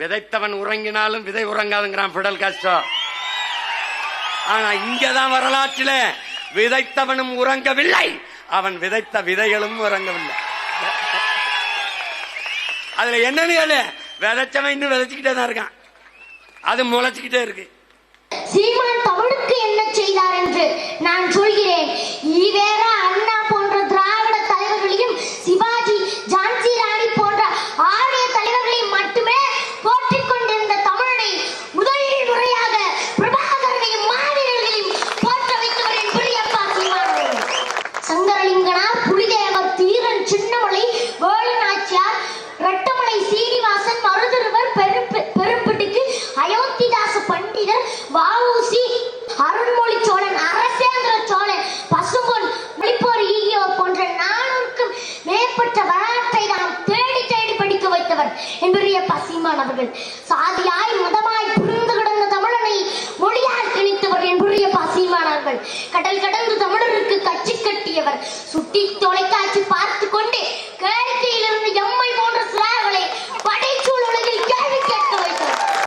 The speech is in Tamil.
விதைத்தவன் உறங்கினாலும் விதை உறங்காதுங்கிறான் பிடல் காஸ்ட்ரோ. ஆனா இங்கதான் வரலாற்றில விதைத்தவனும் உறங்கவில்லை, அவன் விதைத்த விதைகளும் உறங்கவில்லை. அதுல என்னன்னு விதைச்சவன் இன்னும் விதைச்சுக்கிட்டே தான் இருக்கான், அது முளைச்சுக்கிட்டே இருக்கு. சீமான் தமிழுக்கு என்ன செய்தார் என்று நான் சொல்கிறேன். ஈவேரா, அண்ணா போன்ற திராவிட தலைவர்களையும் சிவாஜி, ஜான்சி ராணி போன்ற ஆரிய தலைவர்களையும் மட்டுமே போற்றிக் கொண்டிருந்த தமிழனை முதல் முறையாக பிரபாகரனையும் மாவீரர்களையும் போற்ற வைத்தவர் என் பெரியப்பா சீமான். சங்கரலிங்கனார், புலிதேவர், தீரன் சின்னமலை, வேலுநாச்சியார், ரெட்டமலை சீனிவாசன், மருதுருவர், பெரும்பிடிக்கு அயோத்திதாச பண்டிதர், வஉசி, அருண்மொழி சோழன், அரசேந்திர சோழன், பசும்பொன், வெளிப்போர் ஈகியோர் போன்ற 400க்கும் மேற்பட்ட வரலாற்றை நாம் தேடி தேடி படிக்க வைத்தவர் என்பரிய பசிமான் அவர்கள். சாதியாய் மதமாய் புரிந்து கிடந்த தமிழனை மொழியால் திணித்தவர் என்பரிய பசிமான் அவர்கள். கடல் கடந்து தமிழர்